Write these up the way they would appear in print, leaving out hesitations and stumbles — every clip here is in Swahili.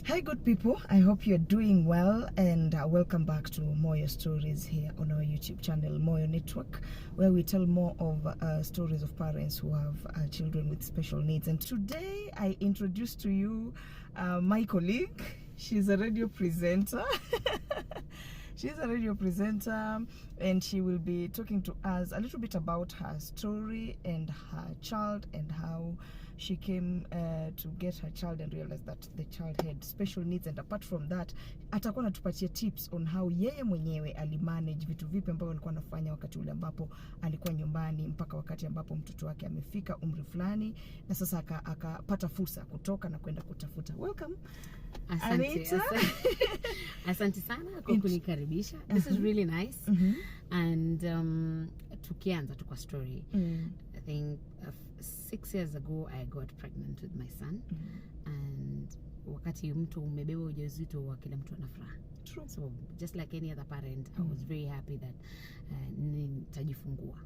Hi good people, I hope you're doing well and welcome back to Moyo Stories here on our YouTube channel Moyo Network, where we tell more of stories of parents who have children with special needs. And today I introduce to you my colleague. She's a radio presenter. She's a radio presenter and she will be talking to us a little bit about her story and her child and how she came to get her child and realize that the child had special needs. And apart from that, atakuwa anatupatia tips on how yeye mwenyewe alimanage vitu vipi ambavyo alikuwa anafanya wakati ule ambapo alikuwa nyumbani mpaka wakati ambapo mtoto wake amefika umri fulani na sasa akapata fursa kutoka na kwenda kutafuta. Welcome. Anita. Asante sana kwa kunikaribisha. This is really nice. And tukianza tu kwa story. I think 6 years ago I got pregnant with my son. And wakati mtu umebeba ujauzito wa kila mtu anafuraha. True. So just like any other parent, I was very happy that nitajifungua.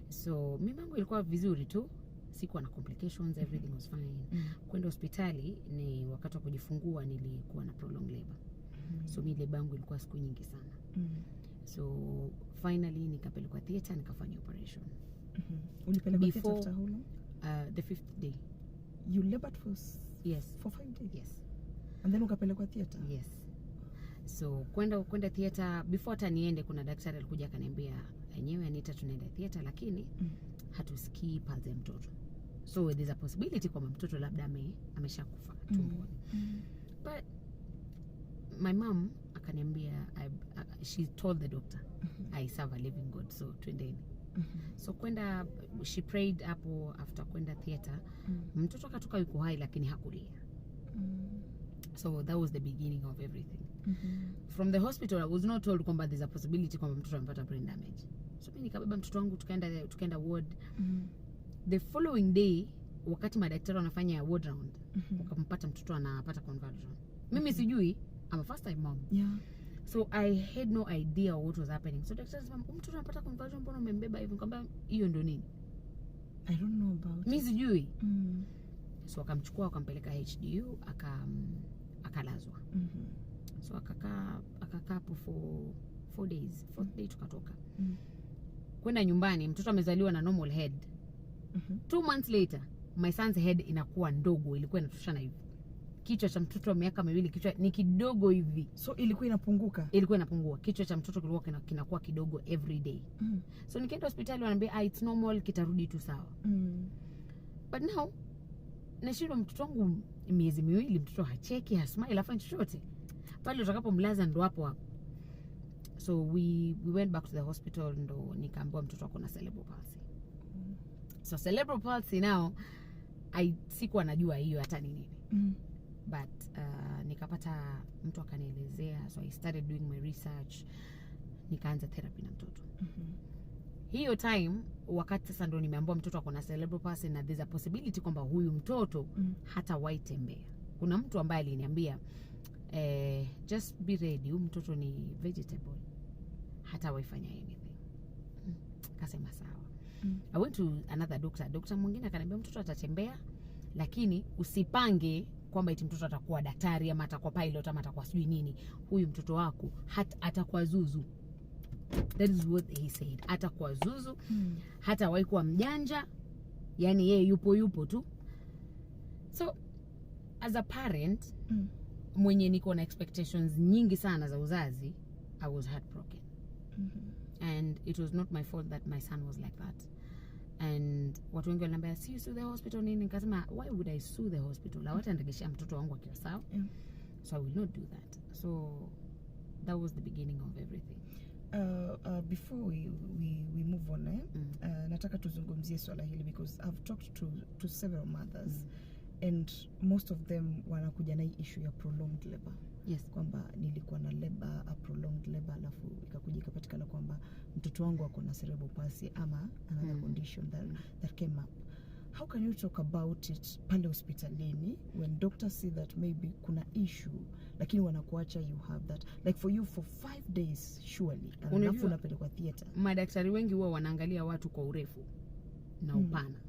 So mimi yangu ilikuwa vizuri tu. Sikuwa na complications, everything was fine. Kwenda hospitali ni wakati wa kujifungua nilikuwa na prolonged labor. So mi labor yangu ilikuwa siku nyingi sana. So finally nikapelekwa theater nikafanya operation. Ulipelekwa theater after how long? The 5th day. You labored for yes. For 5 days? Yes. And then ukapelekwa theater? Yes. So kwenda theater, before hata niende kuna daktari alikuja akaniambia enyewe Anita tunaenda theater lakini hatusikii pulse ya mtoto. So there's a possibility kwamba mtoto labda ameshakufa tumboni. But my mom akaniambia she told the doctor I serve a living God, so twendeni. So kwenda, she prayed hapo after kwenda theater. Mtoto akatoka yuko hai lakini hakulia. So that was the beginning of everything. From the hospital I was not told kwamba there's a possibility kwamba mtoto amepata brain damage. So mimi nikabeba mtoto wangu tukaenda ward. The following day wakati madaktari wanafanya ward round, wakampata mtoto anapata conversion. Mimi sijui, I'm a first time mom. Yeah. So I had no idea what was happening. So daktari alisema mtoto anapata conversion, mbona umembeba hivi? Nikamwambia hiyo ndio nini? I don't know about. Mimi sijui. So akamchukua wakampeleka HDU akalazwa. So akakaa hapo for 4 days. 4th day tukatoka. Kwenda nyumbani mtoto amezaliwa na normal head. 2 months later my son's head inakuwa ndogo, ilikuwa inatoshana hivi. Kichwa cha mtoto wa miaka 2 kichwa ni kidogo hivi. So ilikuwa inapunguka? Ilikuwa inapungua. Kichwa cha mtoto kilikuwa kinakuwa kidogo every day. So nikaenda hospitali wananiambia it's normal, kitarudi tu sawa. But now nashindwa mtoto wangu miezi 2 mtoto hacheki, hasmile, afanye chochote. Pale utakapomlaza ndo hapo. So we went back to the hospital, ndo nikaambiwa mtoto wako na cerebral palsy. So cerebral palsy now sikuwa najua hiyo hata ni nini. But nikapata mtu akanielezea, so I started doing my research, nikaanza therapy na mtoto. Hiyo time wakati sasa ndo nimeambiwa mtoto wako na cerebral palsy na there's a possibility kwamba huyu mtoto hata waitembea. Kuna mtu ambaye aliniambia just be ready, huyu mtoto ni vegetable, hata waifanya anything. Kasema sawa. I went to another doctor mwingine akaniambia mtoto atatembea lakini usipange kwamba eti mtoto atakuwa daktari ama atakuwa pilot ama atakuwa sijui nini. Huyu mtoto wako atakuwa zuzu. That is what he said. Atakuwa zuzu, hata waikuwa mjanja, yani yeye yupo tu. So as a parent mwenye niko na expectations nyingi sana za uzazi, I was heartbroken. And it was not my fault that my son was like that. And watu wengi wananiambia sue the hospital nini? Nikasema why would I sue the hospital? Hawataendelea mtoto wangu akiwa sawa. So I will not do that. So that was the beginning of everything. Before we move on, nataka tuzungumzie swala hili because I've talked to several mothers and most of them wanakuja na issue ya prolonged labor. Yes. Kwamba nilikuwa na labor, a prolonged labor, alafu ikakuja ikapatikana kwamba mtoto wangu ako na cerebral palsy ama another condition that came up. How can you talk about it pale hospitalini when doctors see that maybe kuna issue lakini wanakuacha you have that, like for you for 5 days surely, alafu unapelekwa theater? Madaktari wengi huwa wanaangalia watu kwa urefu na upana.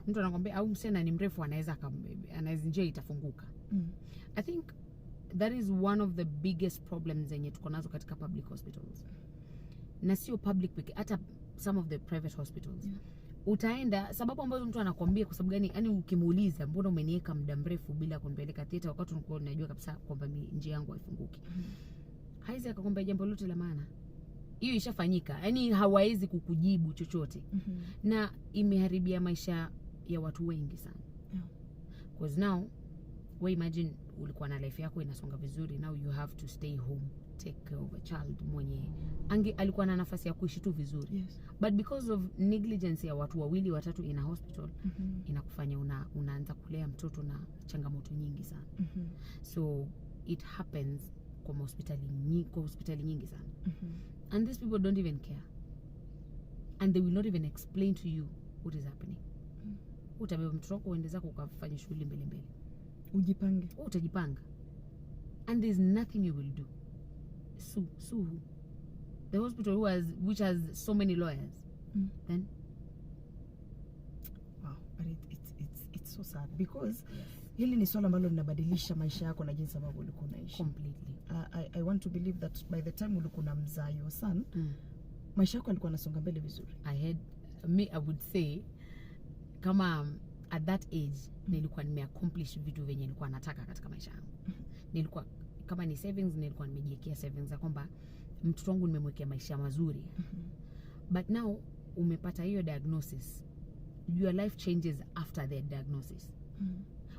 Mtu anakuambia au msichana ni mrefu anaweza njia itafunguka. I think that is one of the biggest problems zenye tuko nazo katika public hospitals. Na sio public pekee, hata some of the private hospitals. Utaenda, sababu ambazo mtu anakuambia kwa sababu gani, yani ukimuuliza mbona umeniweka muda mrefu bila kunipeleka theater wakati unajua kabisa kwamba njia yangu haifunguki. Haizi akakwambia jambo lote la maana. Hiyo ishafanyika. Yani hawawezi kukujibu chochote. Na imeharibia maisha ya watu wengi sana. Because now, we imagine ulikuwa na life yako inasonga vizuri, now you have to stay home, take care of a child mwenye alikuwa na nafasi ya kuishi tu vizuri. But because of negligence ya watu wawili watatu in a hospital, inakufanya unaanza kulea mtoto na changamoto nyingi sana. So it happens kwa hospitali nyingi sana. And these people don't even care. And they will not even explain to you what is happening. Utabeba mtoto wako uende zako ukafanya shughuli mbele. Ujipange. Utajipanga. And there's nothing you will do. Sue the hospital which has so many lawyers. Then wow, but it's so sad because hili ni swala ambalo linabadilisha maisha yako na jinsi ambavyo ulikuwa unaishi. Completely. I want to believe that by the time ulikuwa unamzaa your son, maisha yako alikuwa yanasonga mbele vizuri. I would say kama at that age nilikuwa nimeaccomplish vitu venye nilikuwa nataka katika maisha yangu. Nilikuwa kama ni savings, nilikuwa nimejiwekea savings za kwamba mtoto wangu nimemwekea maisha mazuri. But now umepata hiyo diagnosis, your life changes after the diagnosis.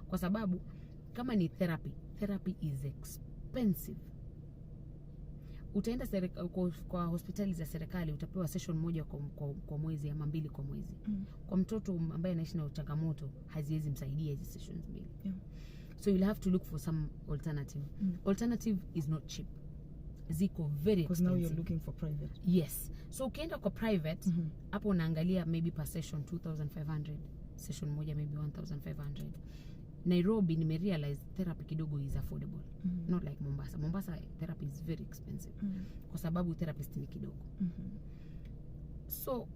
Kwa sababu kama ni therapy is expensive. Utaenda kwa hospitali za serikali utapewa session moja kwa mwezi ama 2 kwa mwezi. Kwa mtoto ambaye anaishi na changamoto haziwezi msaidia hizo sessions 2. So you'll have to look for some alternative. Alternative is not cheap. Ziko very expensive. Because now you're looking for private. Yes. So ukienda kwa private, hapo unaangalia maybe per session 2,500. Session moja maybe 1,500. Nairobi nimerealize therapy kidogo is affordable. Not like Mombasa. Mombasa therapy is very expensive. Kwa sababu therapist ni kidogo. So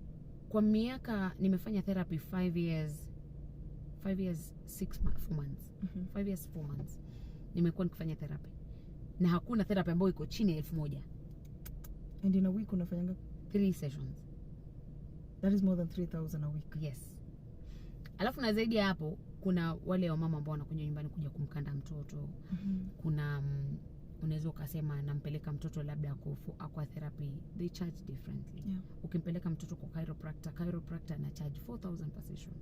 kwa miaka nimefanya therapy 5 years 4 months. 5 years 4 months. Nimekuwa nikifanya therapy. Na hakuna therapy ambayo iko chini ya 1,000. And in a week unafanya 3 sessions. That is more than 3,000 a week. Yes. Alafu na zaidi ya hapo kuna wale wa mama ambao wanakuja nyumbani kuja kumkanda mtoto. Kuna unaweza ukasema nampeleka mtoto labda kwa therapy, they charge differently. Ukimpeleka mtoto kwa chiropractor na charge 4,000 per session.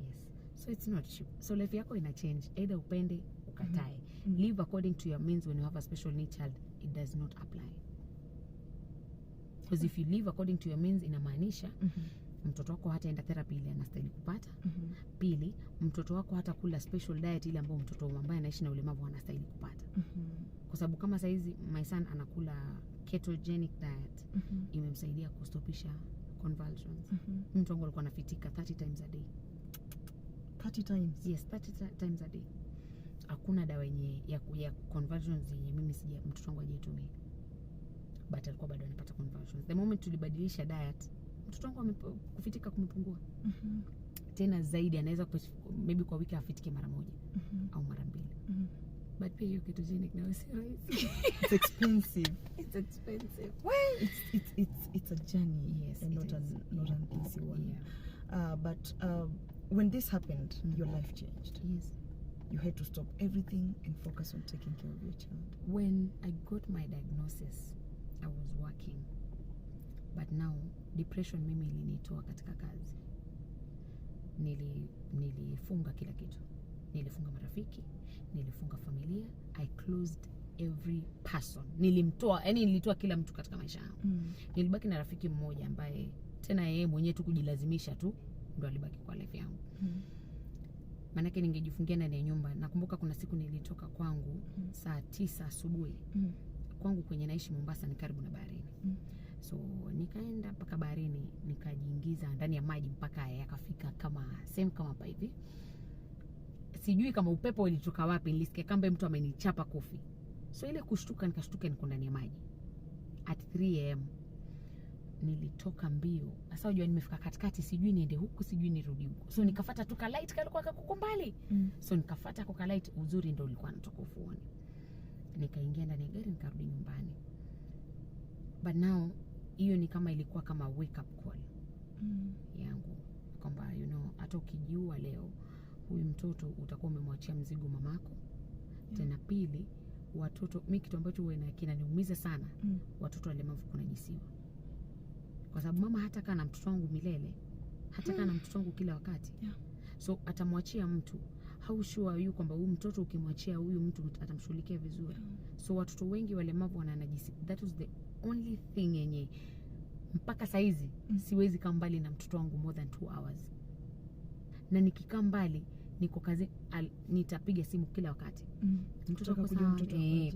Yes. So it's not cheap. So life yako ina change, either upende ukatae. Live according to your means. When you have a special need child, it does not apply. Because if you live according to your means, inamaanisha mtoto wako hataenda therapy ile anastahili kupata. Pili, mtoto wako hata kula special diet ile ambayo mtoto ambaye anaishi na ulemavu anastahili kupata. Kwa sababu kama saizi my son anakula ketogenic diet, imemsaidia kustopisha convulsions. Mtu wangu alikuwa anafitika 30 times a day. 30 times? Yes, 30 times a day. Hakuna dawa yenye ya convulsions yenye mimi mtoto wangu hajaitumia. But alikuwa bado anapata convulsions. The moment tulibadilisha diet, mtoto wangu kufitika kumepungua. Tena zaidi anaweza maybe kwa wiki afitike mara 1 au mara 2. But pia hiyo ketogenic na si rahisi. It's expensive. It's expensive. Well, it's a journey. Yes, and not an easy one. But when this happened, your life changed. Yes. You had to stop everything and focus on taking care of your child. When I got my diagnosis, I was working. But now depression mimi ilinitoa katika kazi. Nilifunga kila kitu. Nilifunga marafiki, nilifunga familia. I closed every person. Nilitoa kila mtu katika maisha yangu. Nilibaki na rafiki mmoja ambaye tena yeye mwenyewe tu kujilazimisha tu ndo alibaki kwa life yangu. Manake ningejifungia ndani ya nyumba. Nakumbuka kuna siku nilitoka kwangu saa 9 asubuhi. Kwangu kwenye naishi Mombasa ni karibu na baharini. So nikaenda mpaka baharini, nikajiingiza ndani ya maji mpaka yakafika same kama hapa hivi. Sijui kama upepo ilitoka wapi, nilisikia kama mtu amenichapa kofi. So ile nikashtuka niko ndani ya maji at 3 am. nilitoka mbio. Sasa unajua nimefika katikati, sijui niende huku sijui nirudi huku. So nikafuata tu ka light kalikuwa kako mbali. So nikafuata kwa light, uzuri ndio ulikuwa natoka ufuoni. Nikaingia ndani ya gari nikarudi nyumbani. But now hiyo ni kama ilikuwa kama wake up call yangu, kwamba hata ukijiua leo, huyu mtoto utakuwa umemwachia mzigo mamako. Tena pili, watoto, mimi kitu ambacho kinaniumiza sana, watoto walemavu kunajisiwa. Kwa sababu mama hata kana mtoto wangu milele, hata kana mtoto wangu kila wakati. So atamwachia mtu, how sure you kwamba huyu mtoto ukimwachia huyu mtu atamshughulikia vizuri. So watoto wengi walemavu wananajisi. That was the only thing yenye mpaka saizi siwezi kaa mbali na mtoto wangu more than 2 hours. Na nikikaa mbali niko kazi, nitapiga simu kila wakati. Mtoto kwa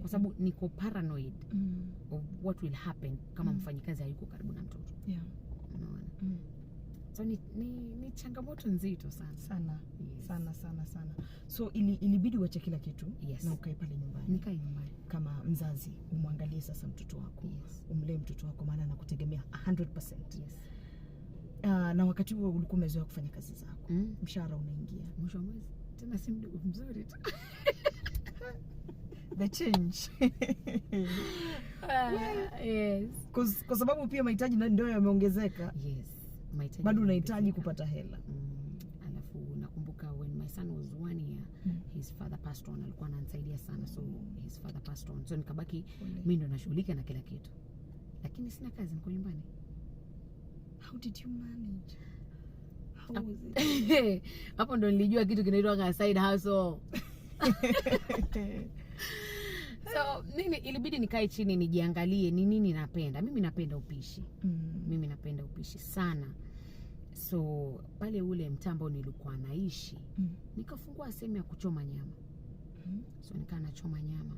sababu niko paranoid of what will happen kama mfanyikazi hayuko karibu na mtoto. Unaona? So ni changamoto nzito sana. Sana. So ilibidi uache kila kitu na ukae pale nyumbani. Nikae nyumbani. Kama mzazi umwangalie sasa mtoto wako. Umlee mtoto wako maana anakutegemea 100%. Na wakati huo ulikuwa umezoea kufanya kazi zako. Mshahara unaingia mwisho wa mwezi. Tena si mzuri tu. The change. Kwa sababu pia mahitaji ndio yameongezeka. Mahitaji bado unahitaji kupata hela. Alafu nakumbuka when my son was 1 year, his father passed on. Alikuwa ananisaidia sana, so his father passed on. So nikabaki mimi ndo nashughulika na kila kitu. Lakini sina kazi, niko nyumbani. How did you manage? How was it? Hapo ndo nilijua kitu kinaitwa side hustle. So ilibidi nikae chini nijiangalie ni nini napenda. Mimi napenda upishi. Mimi napenda upishi sana. So pale ule mtaa ambao nilikuwa naishi, nikafungua sehemu ya kuchoma nyama. So nikaa nachoma nyama,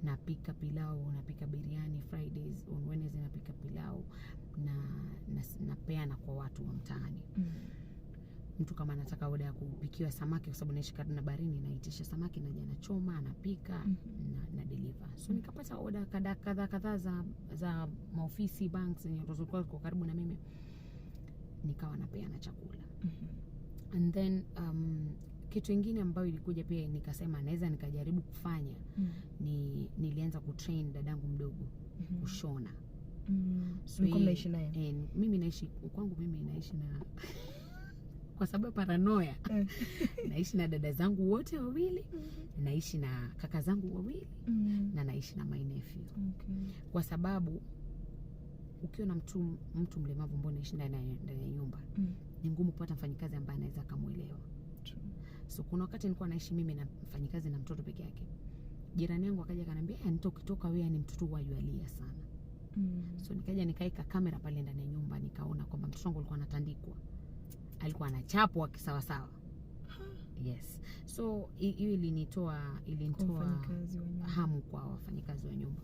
napika pilau, napika biriani Fridays, on Wednesday napika pilau na peana kwa watu wa mtaani. Mtu kama anataka oda ya kupikiwa samaki, kwa sababu naishi karibu na baharini, naitisha samaki, naja nachoma, anapika na deliver. So nikapata oda kadhaa za maofisi, banks zenye zilikuwa kwa karibu na mimi, nikawa napeana chakula. And then kitu kingine ambayo ilikuja pia nikasema naweza nikajaribu kufanya, nilianza kutrain dadangu mdogo kushona. So naishi naye. Mimi naishi kwangu, mimi naishi na kwa sababu paranoia. Naishi na dada zangu wote wawili, naishi na kaka zangu wawili, na naishi na my nephew. Kwa sababu ukiwa na mtu mlemavu mbona naishi ndani ya nyumba, ni ngumu kupata mfanyikazi ambaye anaweza kumuelewa. So kuna wakati nilikuwa naishi mimi na mfanyikazi na mtoto peke yake. Jirani yangu akaja akaniambia, "Ukitoka wewe ni mtoto wa yualia sana." So nikaja nikaeka kamera pale ndani ya nyumba, nikaona kwamba mtoto wangu alikuwa anatandikwa. Alikuwa anachapwa kisawa sawa. Yes. So hiyo ilinitoa hamu kwa wafanyikazi wa nyumba.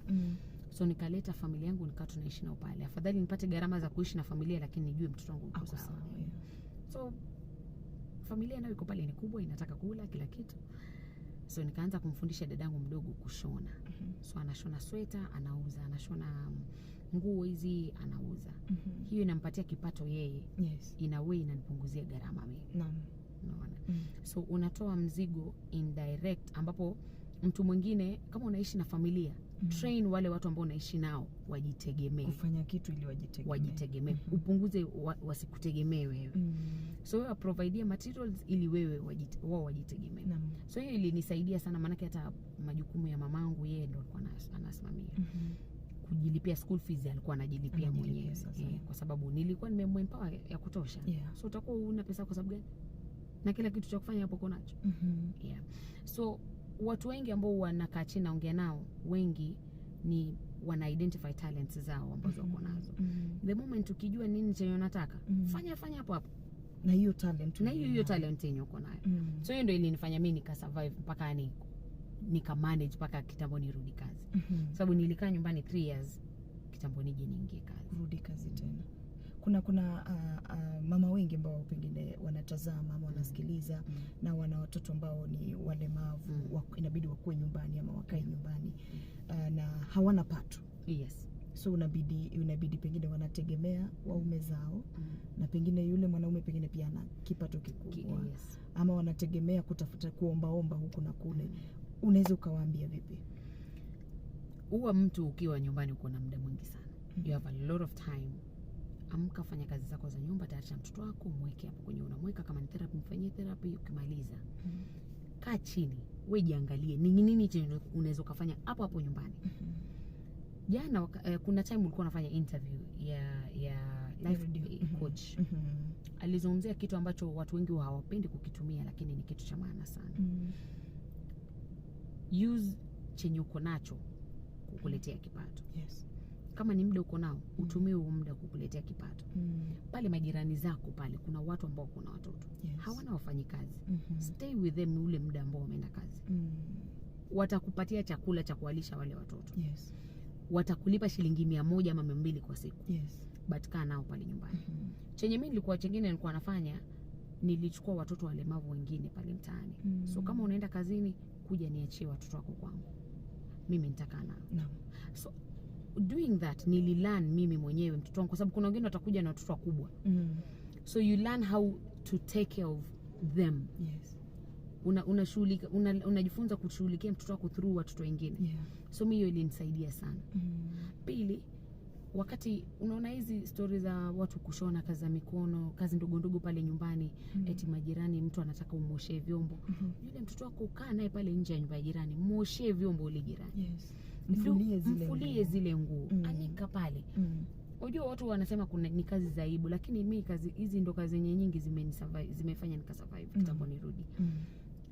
So nikaleta familia yangu, nikaa tunaishi nao pale. Afadhali nipate gharama za kuishi na familia, lakini nijue mtoto wangu yuko sawa. So familia nayo iko pale, ni kubwa, inataka kula kila kitu. So nikaanza kumfundisha dadangu mdogo kushona. So anashona sweta, anauza, anashona nguo hizi, anauza. Hiyo inampatia kipato yeye. In a way inanipunguzia gharama mimi. Unaona? So unatoa mzigo indirect, ambapo mtu mwingine kama unaishi na familia, train wale watu ambao unaishi nao wajitegemee. Kufanya kitu ili wajitegemee. Upunguze wasikutegemee wewe. So wewe provide materials ili wewe wao wajitegemee. So hiyo ilinisaidia sana, maana hata majukumu ya mamangu yeye ndo alikuwa anasimamia. Kujilipia school fees alikuwa anajilipia mwenyewe, kwa sababu nilikuwa nimemempower ya kutosha. So utakuwa una pesa kwa sababu gani? Na kila kitu cha kufanya hapo kuna nacho. So watu wengi ambao wanakaa chini naongea nao, wengi ni wana identify talents zao ambazo wako nazo. The moment ukijua nini chenye unataka, fanya hapo hapo. Na hiyo talent yenye uko nayo. So hiyo ndio ilinifanya mimi nika survive mpaka nika manage mpaka kitambo nirudi kazi. Sababu nilikaa nyumbani 3 years, kitambo nije niingie kazi. Kurudi kazi tena. Kuna mama wengi ambao pengine wanatazama ama wanasikiliza na wana watoto ambao ni walemavu, inabidi wakuwe nyumbani ama wakae nyumbani, na hawana pato. So unabidi pengine wanategemea waume zao, na pengine yule mwanaume pengine pia ana kipato kikubwa, yes. Ama wanategemea kutafuta kuomba huku na kule. Unaweza ukawaambia vipi? Huwa mtu ukiwa nyumbani uko na muda mwingi sana. You have a lot of time. Amka, fanya kazi zako za nyumba, tayarisha mtoto wako, mweke hapo kwenye unamweka, kama ni therapy mfanyie therapy, ukimaliza. Kaa chini, wewe jiangalie ni nini chenye unaweza kufanya hapo nyumbani. Jana kuna time ulikuwa unafanya interview ya life coach. Alizungumzia kitu ambacho watu wengi hawapendi kukitumia, lakini ni kitu cha maana sana. Use chenye uko nacho kukuletea kipato. Yes. Kama ni muda uko nao, utumie huo muda kukuletea kipato. Pale majirani zako pale kuna watu ambao kuna watoto. Yes. Hawana wafanyikazi. Stay with them ule muda ambao wameenda kazi. Watakupatia chakula cha kuwalisha wale watoto. Yes. Watakulipa shilingi 100 ama 200 kwa siku. Yes. But kaa nao pale nyumbani. Chenye mimi nilikuwa nafanya, nilichukua watoto walemavu wengine pale mtaani. So kama unaenda kazini, kuja niachie watoto wako kwangu. Mimi nitakaa nao. No. So doing that nililearn mimi mwenyewe mtoto wangu, kwa sababu kuna wengine watakuja na watoto wakubwa. So you learn how to take care of them. Yes. Unajifunza kushughulikia mtoto wako through watoto wengine. Yeah. So mimi hiyo ilinisaidia sana. Pili, wakati unaona hizi stories za watu kushona kazi za mikono, kazi ndogo ndogo pale nyumbani, eti majirani mtu anataka umoshe vyombo. Yule mtoto wako kaa naye pale nje ya nyumba ya jirani, moshe vyombo ule jirani. Yes. Mfulie zile nguo. Anika pale. Unajua watu wanasema ni kazi za aibu, lakini mimi kazi hizi ndo kazi nyingi zimefanya nikasurvive kitambo nirudi.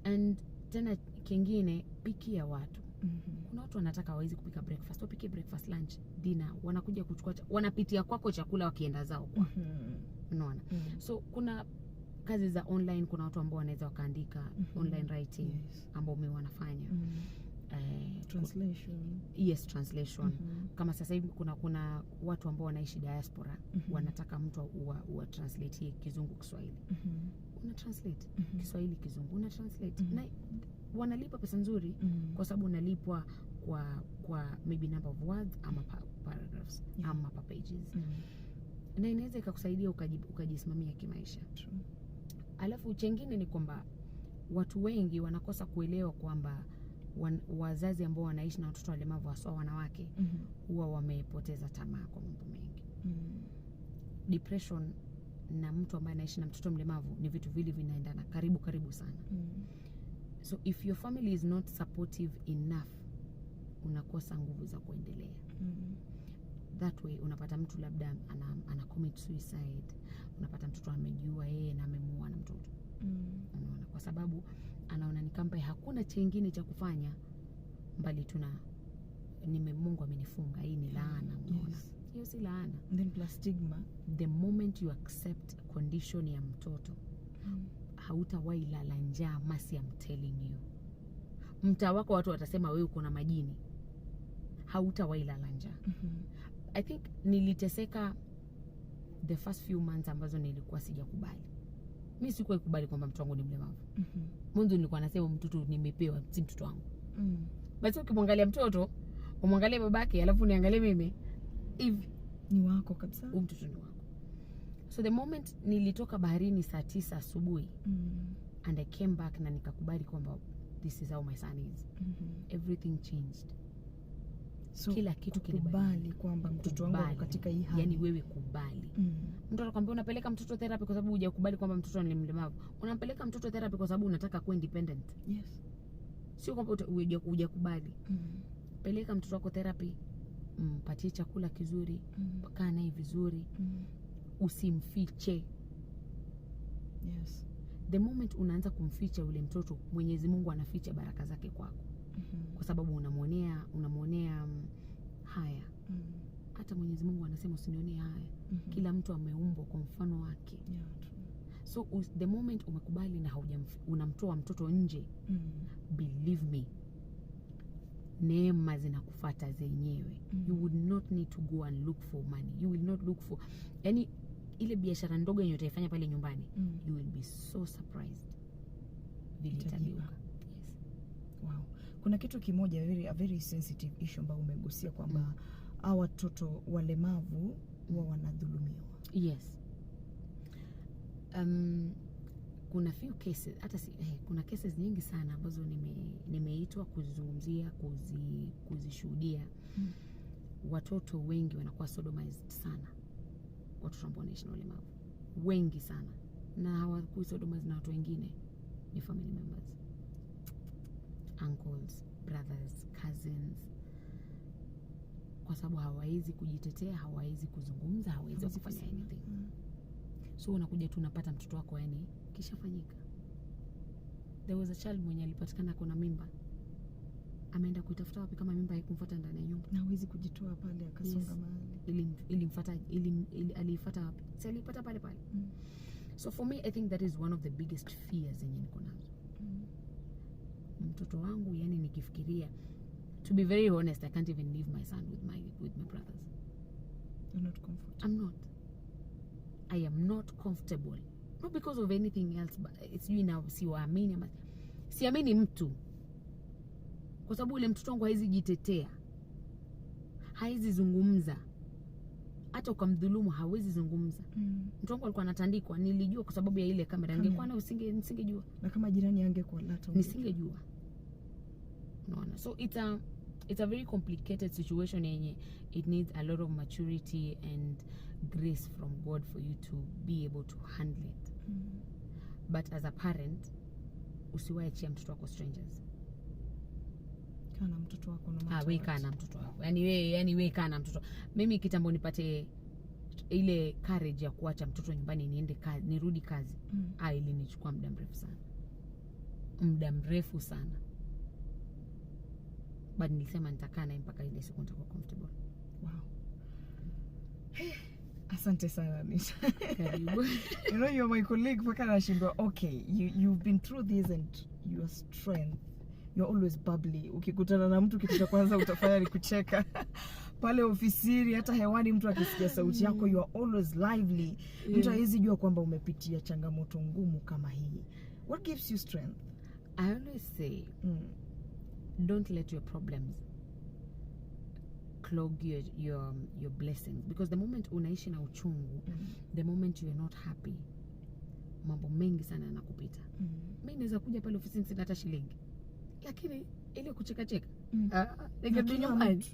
And tena kingine, pikia watu. Kuna watu wanataka hawezi kupika breakfast, wapike breakfast, lunch, dinner, wanakuja kuchukua wanapitia kwako chakula wakienda zao kwa. Unaona? So kuna kazi za online, kuna watu ambao wanaweza wakaandika online writing. Yes. Ambao mimi wanafanya. Translation. Yes, translation. Kama sasa hivi kuna watu ambao wanaishi diaspora, wanataka mtu wa translate Kizungu Kiswahili. Una translate Kiswahili Kizungu, una translate. Na wanalipa pesa nzuri kwa sababu unalipwa kwa maybe number of words ama paragraphs, ama per pages. Na inaweza ikakusaidia ukajisimamia kimaisha. True. Alafu chengine ni kwamba watu wengi wanakosa kuelewa kwamba wazazi ambao wanaishi na watoto walemavu, hasa wanawake, huwa wamepoteza tamaa kwa mambo mengi. Depression na mtu ambaye anaishi na mtoto mlemavu ni vitu vile vinaendana karibu sana. So if your family is not supportive enough, unakosa nguvu za kuendelea. That way unapata mtu labda ana commit suicide, unapata mtoto amejiua yeye na amemuua na mtoto. Unaona, kwa sababu anaona ni kama hakuna chengine cha kufanya mbali Mungu amenifunga, hii ni laana. Unaona? Hiyo si laana. Then plus stigma. The moment you accept condition ya mtoto, hautawahi lala njaa, masi I'm telling you. Mtaa wako watu watasema wewe uko na majini. Hautawahi lala njaa. I think niliteseka the first few months ambazo nilikuwa sijakubali. Mimi sikuwa ikubali kwamba mtoto wangu ni mlemavu. Mwanzo nilikuwa nasema mtoto nimepewa, si mtoto wangu. Basi ukimwangalia mtoto, umwangalie babake, alafu niangalie mimi, hivi ni wako kabisa. Mtoto ni wako. So the moment nilitoka baharini saa 9 asubuhi, and I came back na nikakubali kwamba this is how my son is. Everything changed. So kila kitu kilibali kwamba mtoto wangu katika hii hali. Yani wewe kubali. Mtu anakuambia unapeleka mtoto therapy kwa sababu hujakubali kwamba mtoto ni mlemavu. Unampeleka mtoto therapy kwa sababu unataka kuwa independent. Yes. Sio kwamba hujakubali. Peleka mtoto wako therapy, mpatie chakula kizuri, kaa naye vizuri. Usimfiche. Yes. The moment unaanza kumficha ule mtoto, Mwenyezi Mungu anaficha baraka zake kwako. Kwa sababu unamuonea haya. Hata Mwenyezi Mungu anasema usinionee haya. Kila mtu ameumbwa kwa mfano wake. Yeah, true. So the moment umekubali na unamtoa mtoto nje, believe me, neema zinakufuata zenyewe. You would not need to go and look for money. You will not look for any ile biashara ndogo yenye utaifanya pale nyumbani. You will be so surprised. Vilitaliuka. Yes. Wow. Kuna kitu kimoja a very sensitive issue ambayo umegusia kwamba au watoto walemavu huwa wanadhulumiwa? Yes. Kuna few cases, hata kuna cases nyingi sana ambazo nimeitwa kuzungumzia, kuzishuhudia. Watoto wengi wanakuwa sodomized sana. Watoto ambao wanaishi na ulemavu wengi sana, na hawakui sodomized na watu wengine, ni family members, uncles, brothers, cousins, kwa sababu hawawezi kujitetea, hawawezi kuzungumza, hawawezi kufanya anything. So unakuja tu unapata mtoto wako yani kishafanyika. There was a child mwenye alipatikana kuna mimba, ameenda kuitafuta wapi kama mimba haikumfuata ndani ya nyumba, na hawezi kujitoa pale akasonga mahali. Ilimfuata alifuata wapi? Si alipata pale pale. So for me, I think that is one of the biggest fears yenye niko nazo. Mtoto wangu yani nikifikiria, to be very honest, I can't even leave my son with my brothers. You're not comfortable? I'm not. I am not comfortable. Not because of anything else, but it's you now. Siamini mtu. Kwa sababu ule mtoto wangu haizi jitetea, haizi zungumza. Hata ukamdhulumu hawezi zungumza. Mtoto wangu alikuwa anatandikwa, nilijua kwa sababu ya ile kamera. Ningekuwa na nisingejua. Na kama jirani angekuwa lata nisingejua. Unaona? So it's a very complicated situation yenye it needs a lot of maturity and grace from God for you to be able to handle it. But as a parent, usiwaachie mtoto wako strangers. Kana mtoto wako na mtoto. Wewe kana mtoto wako. Yani wewe kana mtoto. Mimi kitambo nipate ile courage ya kuacha mtoto nyumbani niende kazi, nirudi kazi. Ilinichukua muda mrefu sana. Muda mrefu sana. But nilisema nitakaa naye mpaka ile siku nitakuwa comfortable. Wow. Asante sana Anita. Karibu. You know, you're my colleague, mpaka nashindwa, okay, you've been through this and your strength, you're always bubbly. Ukikutana na mtu kitu cha kwanza utafanya ni kucheka. Pale ofisini hata hewani mtu akisikia sauti yako, you are always lively. Mtu hawezi jua kwamba umepitia changamoto ngumu kama hii. What gives you strength? I always say, don't let your problems clog your blessings, because the moment unaishi na uchungu, the moment you are not happy, mambo mengi sana yanakupita. Mimi naweza kuja pale ofisini sina hata shilingi, lakini ile kucheka cheka nikirudi nyumbani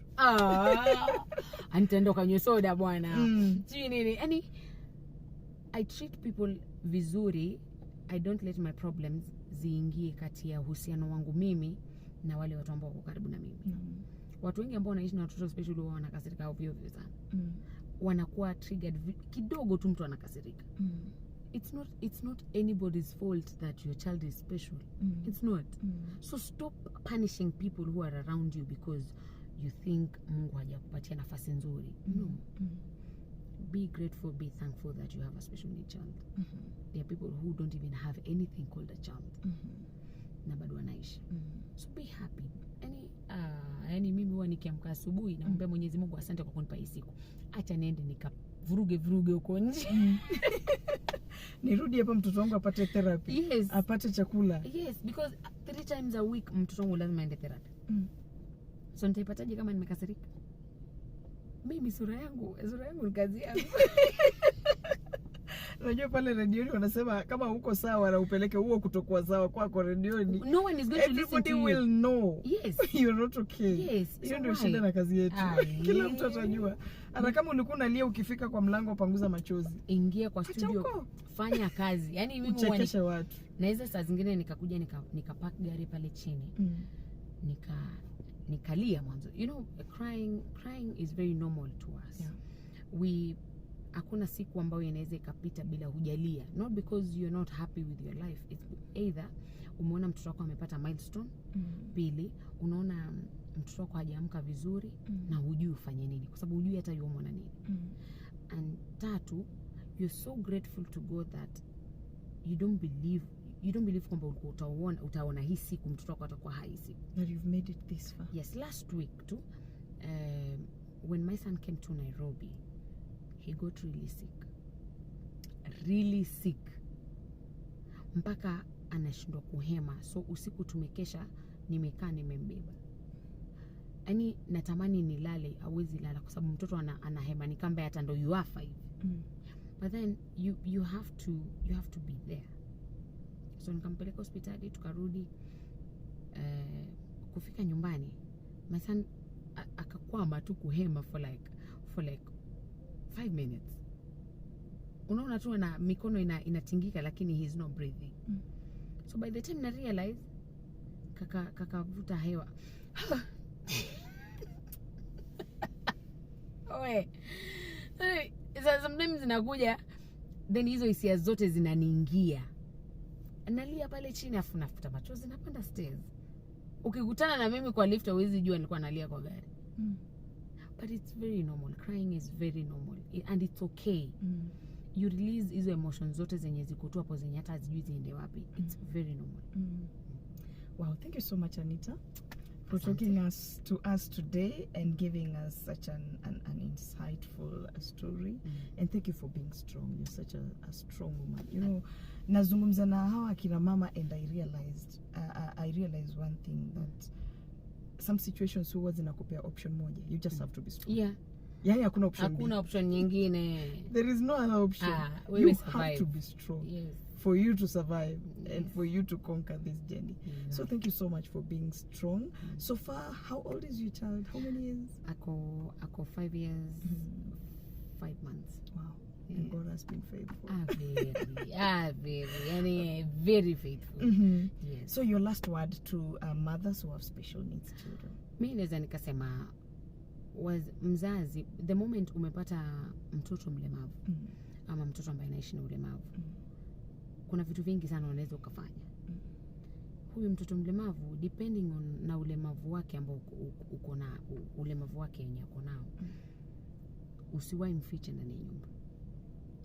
anitendo kanywe soda bwana sijui nini. Yani I treat people vizuri. I don't let my problems ziingie kati ya uhusiano wangu mimi na wale watu ambao wako karibu na mimi. Watu wengi ambao wanaishi na watoto especially wao wanakasirika ovyo ovyo sana. Wanakuwa triggered kidogo tu mtu anakasirika. It's not anybody's fault that your child is special. It's not. So stop punishing people who are around you because you think Mungu hajakupatia nafasi nzuri. No. Be grateful, be thankful that you have a special need child. There are people who don't even have anything called a child. Na bado wanaishi. So be happy. Yani mimi huwa nikiamka asubuhi naomba Mwenyezi Mungu asante kwa kunipa hii siku. Acha niende nikavuruge huko nje. Nirudi hapa mtoto wangu apate therapy. Yes. Apate chakula. Yes, because 3 times a week mtoto wangu lazima aende therapy. So nitaipataje kama nimekasirika? Mimi sura yangu ni kazi yangu. Unajua pale redioni wanasema kama uko sawa na upeleke huo kutokuwa sawa kwako redioni. No one is going to listen to you. Everybody will know. Yes. You're not okay. Yes. Hiyo ndio shida na kazi yetu. Kila mtu atajua. Hata kama ulikuwa unalia ukifika kwa mlango panguza machozi. Ingia kwa studio. Fanya kazi. Yaani mimi uchekeshe watu. Na hizo saa zingine nikakuja nikapark gari pale chini. Nikalia mwanzo. You know, crying is very normal to us. Yeah. Hakuna siku ambayo inaweza ikapita bila hujalia. Not because you're not happy with your life. It's either umeona mtoto wako amepata milestone, pili unaona mtoto wako hajaamka vizuri na hujui ufanye nini kwa sababu hujui hata yumo na nini. And tatu, you're so grateful to God that you don't believe kwamba utaona hii siku mtoto wako atakuwa hai siku. That you've made it this far. Yes, last week too, when my son came to Nairobi, he got really sick. Mpaka anashindwa kuhema. So usiku tumekesha, nimekaa nimembeba. yani natamani nilale, hawezi lala kwa sababu mtoto anahema ni kamba hata ndo yuafa hivi. But then you have to be there. So nikampeleka hospitali, tukarudi. Kufika nyumbani my son akakwama tu kuhema for like 5 minutes. Unaona tu na mikono inatingika lakini he's not breathing. So by the time na realize kakavuta hewa. Oe. Sometimes zinakuja then hizo hisia zote zinaniingia. Nalia pale chini afu nafuta machozi napanda stairs. Ukikutana na mimi kwa lift huwezi jua nilikuwa nalia kwa gari. But it's very normal. Crying is very normal and it's okay. You release hizo emotions zote zenye ziko tu hapo zenye hata hazijui ziende wapi. It's very normal. Wow, thank you so much, Anita, for talking to us today and giving us such an insightful story. And thank you for being strong. You're such a strong woman. You know, nazungumza na hawa kina mama and I realized one thing, that some situations huwa zinakupea option moja. You just have to be strong. Yeah. Yani hakuna option. Hakuna option nyingine. There is no other option. You have to be strong. Yes. For you to survive and for you to conquer this journey. So thank you so much for being strong. So far, how old is your child? How many years? Ako 5 years, 5 months. Wow. And God has been faithful. Very faithful. Yes. So your last word to mothers who have special needs children. Mimi naweza nikasema was mzazi, the moment umepata mtoto mlemavu ama mtoto ambaye anaishi na ulemavu, kuna vitu vingi sana unaweza ukafanya. Huyu mtoto mlemavu depending on na ulemavu wake ambao uko na ulemavu wake yenye uko nao, usiwahi mfiche ndani ya nyumba.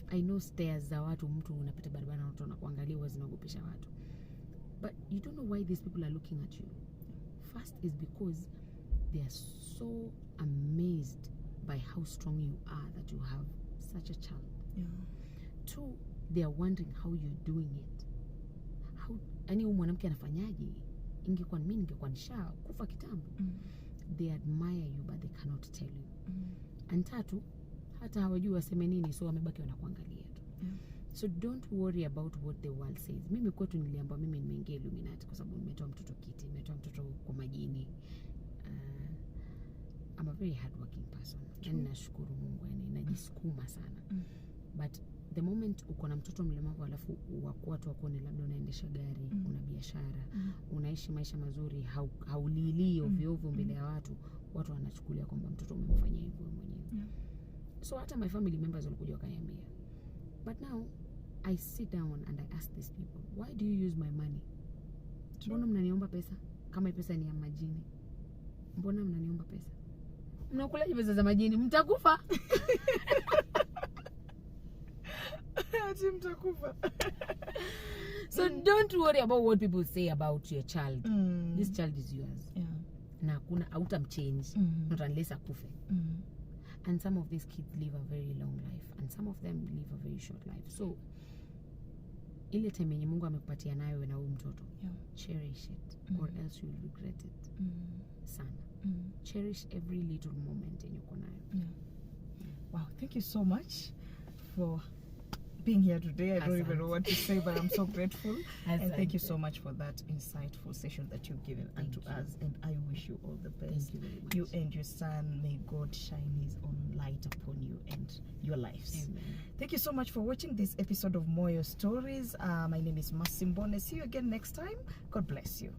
I know stairs za watu, mtu unapita barabara na watu wanakuangalia wazinaogopesha watu, but you don't know why these people are looking at you. First is because they are so amazed by how strong you are that you have such a child. Two, they are wondering how you're doing it. Ani mwanamke anafanyaje? Ingekuwa mimi ningekuwa nisha kufa kitambo. They admire you but they cannot tell you. And tatu, hata hawajui waseme nini, so wamebaki wanakuangalia tu. So don't worry about what the world says. Mimi kwetu niliambiwa mimi nimeingia Illuminati kwa sababu nimetoa mtoto kiti, nimetoa mtoto kwa majini. I'm a very hardworking person. Yani nashukuru Mungu, yani najisukuma sana. But the moment uko na mtoto mlemavu alafu watu wakuone labda unaendesha gari, una biashara, unaishi maisha mazuri, haulili ovyo ovyo mbele ya watu wanachukulia kwamba mtoto umemfanyia hivyo mwenyewe. So hata my family members walikuja wakaniambia. But now I sit down and I ask these people, why do you use my money? Mbona mnaniomba pesa? Kama pesa ni ya majini. Mbona mnaniomba pesa? Mnakulaje pesa za majini? Mtakufa. So don't worry about what people say about your child. This child is yours. Na hakuna hautamchange not unless akufe. And some of these kids live a very long life and some of them live a very short life. So ile time yenye Mungu amekupatia nayo na huyu mtoto, cherish it or else you'll regret it. Sana. Cherish every little moment yenye uko nayo. Wow, thank you so much for being here today. I don't even know what to say, but I'm so grateful. And thank you so much for that insightful session that you've given unto us. And I wish you all the best. Thank you very much. You and your son, may God shine his own light upon you and your lives. Amen. Thank you so much for watching this episode of Moyo Stories. My name is Masimbone. See you again next time. God bless you.